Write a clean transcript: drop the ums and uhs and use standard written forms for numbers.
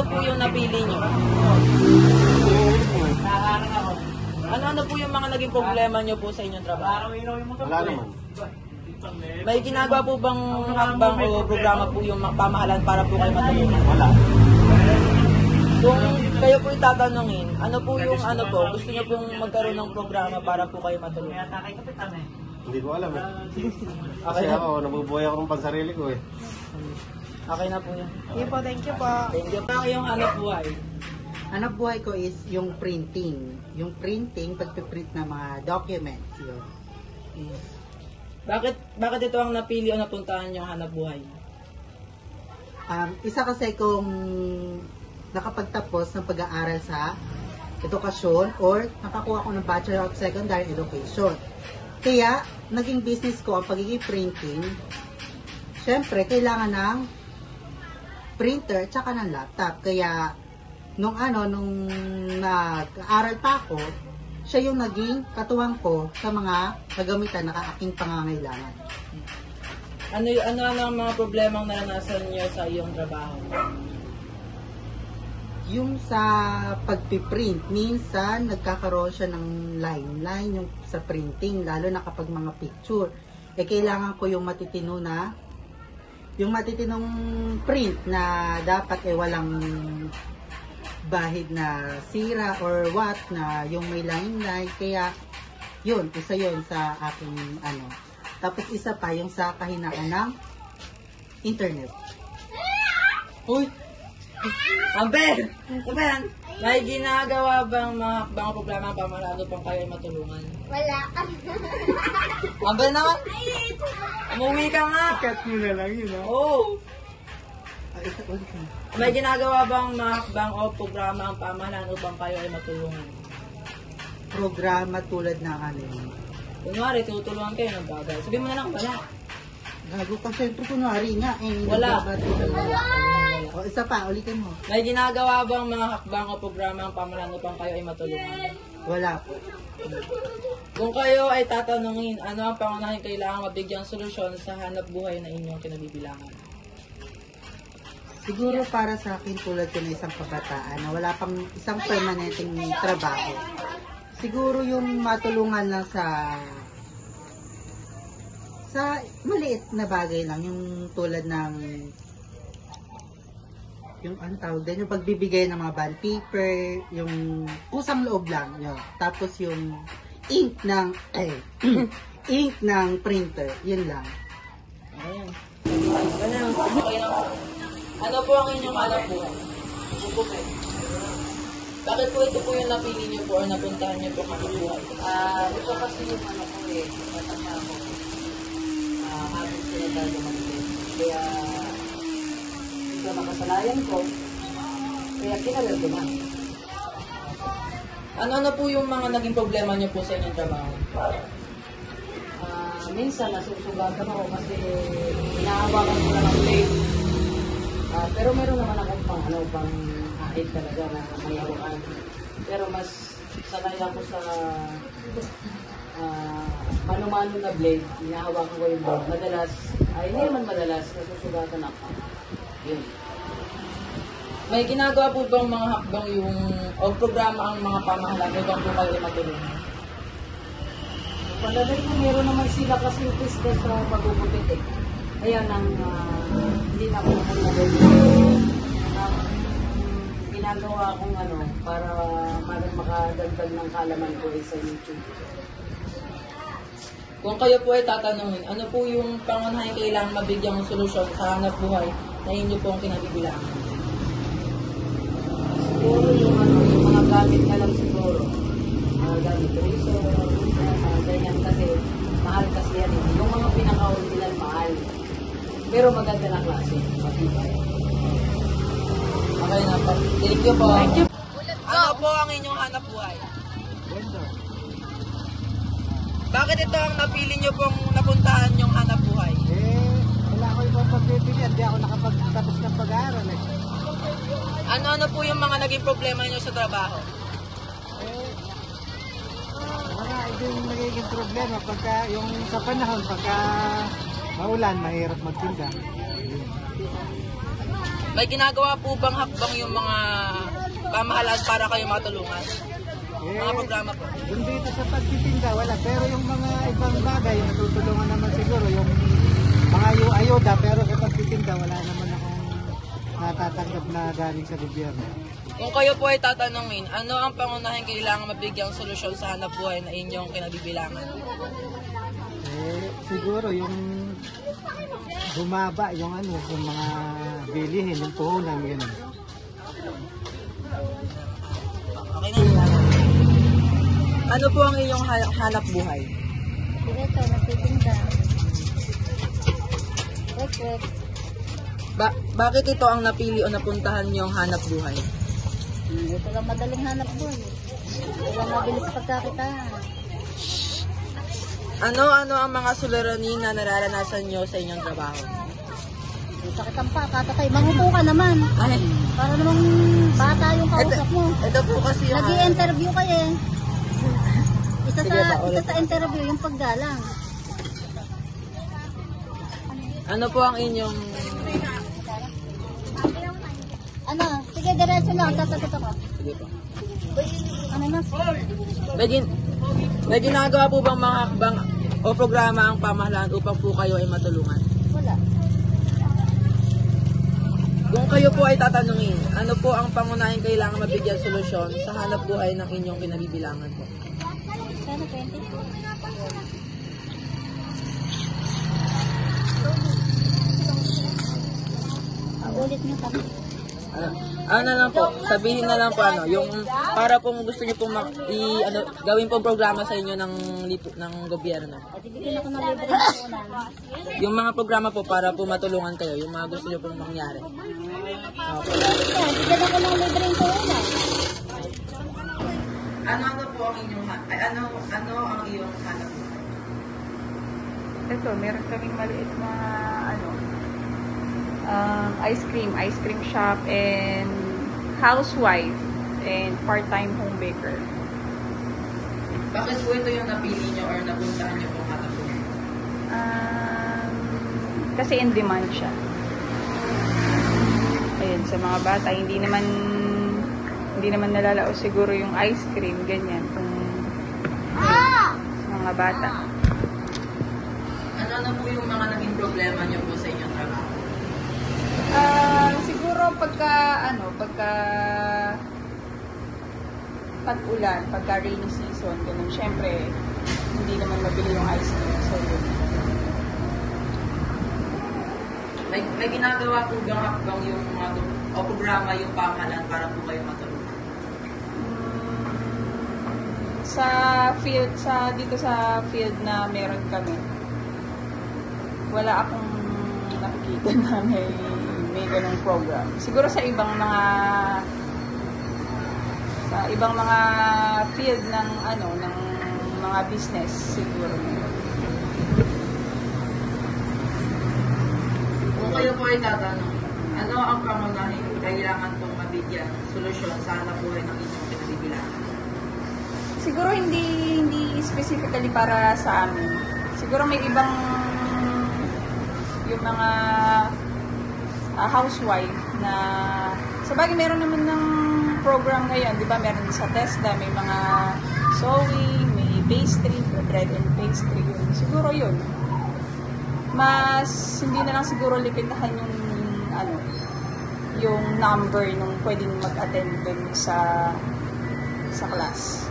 po yung napili nyo? Ano po yung mga naging problema nyo po sa inyong trabaho? Wala naman. May ginagawa po bang hakbang o programa po yung pamahalaan para po kayo matulungan? Wala. Kung kayo po itatanungin, ano po yung gusto nyo pong magkaroon ng programa para po kayo matulungan? Hindi ko alam eh. Kasi ako, nabubuhay ako ng pansarili ko eh. Okay na po yan. Thank you po. Thank you. Ano yung hanap buhay? Hanap buhay ko is yung printing. Yung printing, pagpiprint ng mga documents. Yun. Yes. Bakit ito ang napili o napuntahan yung hanap buhay? Isa kasi kung nakapagtapos ng pag-aaral sa edukasyon or nakakuha ko ng Bachelor of Secondary Education. Kaya, naging business ko ang pagiging printing. Siyempre, kailangan ng printer tsaka ng laptop. Kaya, nung nag-aaral pa ako, siya yung naging katuwang ko sa mga kagamitan na aking pangangailangan. Ano ang mga problemang naranasan niyo sa iyong trabaho? Yung sa pagpiprint, minsan nagkakaroon siya ng line yung sa printing, lalo na kapag mga picture. Kailangan ko yung matitinong print na dapat walang bahid na sira or what na yung may line. Kaya yun, isa yun sa aking Tapos isa pa yung sa kahinaan ng internet. Uy! Amber! Amber! May ginagawa bang mga problema ang pamahalaan upang kayo ay matulungan? Wala. Amber naman! Umuwi ka nga! Cut mo na lang yun, Oo! May ginagawa bang mga hakbang o programa ang pamahalaan upang kayo ay matulungan? Programa tulad ng Kunwari, tutulungan kayo ng bagay. Sabi mo na lang, wala. Gago ka, syempre kunwari nga. Wala. O, isa pa, ulitin mo. May ginagawa bang mga hakbang o programa ang pamahalaan upang kayo ay matulungan? Wala po. Kung kayo ay tatanungin, ano ang pangunahing kailangan mabigyang solusyon sa hanap buhay na inyong kinabibilangan? Siguro para sa akin tulad ko na isang kabataan na wala pang isang permanenteng trabaho. Siguro yung matulungan lang sa maliit na bagay lang, yung tulad ng yung yung pagbibigay ng mga bond paper, yung kusang loob lang yun. Tapos yung ink ng ink ng printer, yun lang. Ayan. Ano po ang inyong hanap buhay? Bakit po ito po yung napili niyo po o napuntahan niyo po hanap buhay? Ito kasi yung matanda ako. Habit ko na talaga mag-ibig. Kaya, ito nakasalayan ko. Kaya kinagal ko na. Ano po yung mga naging problema niyo po sa inyong trabaho? Minsan nasusugatan ako kasi inahawakan ko na ng blade. Pero meron naman ako pang hahid talaga na may hawakan. Pero mas sanay ako sa mano-mano na blade, hinahawakan ko yung blade. Madalas, hindi naman madalas, nasusugatan ako. Yun. May ginagawa po bang mga hakbang o programa ang mga pamahalaan upang po kayo matulungan? Palagay ko meron naman sila kasi piste sa pagugupit eh. Kaya hindi na ako ginagawa akong para makadagdag ng kalaman ko sa YouTube. Kung kayo po ay tatanungin, ano po yung pangunahing kailangan mabigyang solusyon sa hanap buhay na inyo pong kinabibilangan? Siguro yung mga gamit na lang siguro. Gamit razor, ganyan kasi mahal kasi yan. Yung mga pinaka-original mahal. Pero maganda na klase. Matibay. Okay na po. Thank you po. Thank you. Ano po ang inyong hanap buhay? Bakit ito ang napili nyo pong napuntahan yung hanap buhay? Wala ko ibang pagpipili. Hindi ako nakapagtapos ng pag-aaral eh. Ano po yung mga naging problema nyo sa trabaho? Ito yung nagiging problema pagka yung sa panahon, pagka maulan, mahirap magtinda. May ginagawa po bang hakbang yung mga pamahalaan para kayo matulungan? Mga programa po. Yung dito sa pagtitinda, wala. Pero yung mga ibang bagay, natutulungan naman siguro yung mga ayuda, pero sa pagtitinda, wala naman akong natatanggap na galing sa gobyerno. Kung kayo po ay tatanungin, ano ang pangunahing kailangan mabigyang solusyon sa hanap buhay na inyong kinabibilangan? Siguro yung bumaba yung yung mga bilihin, yung puhunan, gano'n. Okay na. Ano po ang inyong hanap buhay? Diretso, nagtitinda. Rekwek. Bakit ito ang napili o napuntahan niyong hanap buhay? Ito lang madaling hanap buhay. Ito lang mabilis pagkakitaan. Ano ang mga suliranin na nararanasan niyo sa inyong trabaho? Sakit ang pa, katatay. Mangupo ka naman. Ay, Para namang bata yung kausap mo. ito po kasi yung... Nag-i-interview ka eh. Isa Sige ba, ulit. sa interview yung paggalang. Ano po ang inyong... Ano? Sige, diretso lang. Sasagot ako. Sige po. Ano na? May ginagawa po bang mga hakbang o programa ang pamahalaan upang po kayo ay matulungan? Wala. Kung kayo po ay tatanungin, ano po ang pangunahing kailangan mabigyan solusyon sa hanap buhay ng inyong kinabibilangan po? Sana 20. Ulit nyo kami. Ano na lang po, sabihin na lang po yung para pong gusto niyo pong gawin pong programa sa inyo ng gobyerno. At ibigyan ako ng libre na unan. Yung mga programa po para po matulungan kayo, yung mga gusto niyo pong mangyari. Bigyan ako ng libre na unan. Ano po ang inyong ano ang iyong hanap? Ito, meron kaming maliit na ice cream shop, and housewife, and part-time home baker. Bakit po ito yung napili niyo or napuntahan niyo pong hanap buhay? Kasi in demand siya. Ayun, sa mga bata, hindi naman nalalao siguro yung ice cream, ganyan, kung sa mga bata. Ano po yung mga naging problema niyo po sa inyong trabaho? Siguro pagka tag-ulan, pagka rainy season, ganun, syempre, hindi naman mabili yung ice cream. So, yun. May ginagawa po bang hakbang yung mga o programa yung pamahalaan para po kayo matulungan? Dito sa field na meron kami, wala akong nakikita na may ganung program. Siguro sa ibang mga field ng mga business siguro. Kung kayo po ay tatanong, ano ang pangunahing kailangan pong mabigyan solusyon sa hanap buhay ng inyong kinabibilangan? Siguro hindi specifically para sa amin. Siguro may ibang yung mga housewife na sabagay meron naman ng program ngayon, di ba? Meron sa TESDA, may mga sewing, may pastry, bread and pastry, yun. Siguro yun. Mas hindi na lang siguro limitahan yung number nung pwedeng mag-attend dun sa class.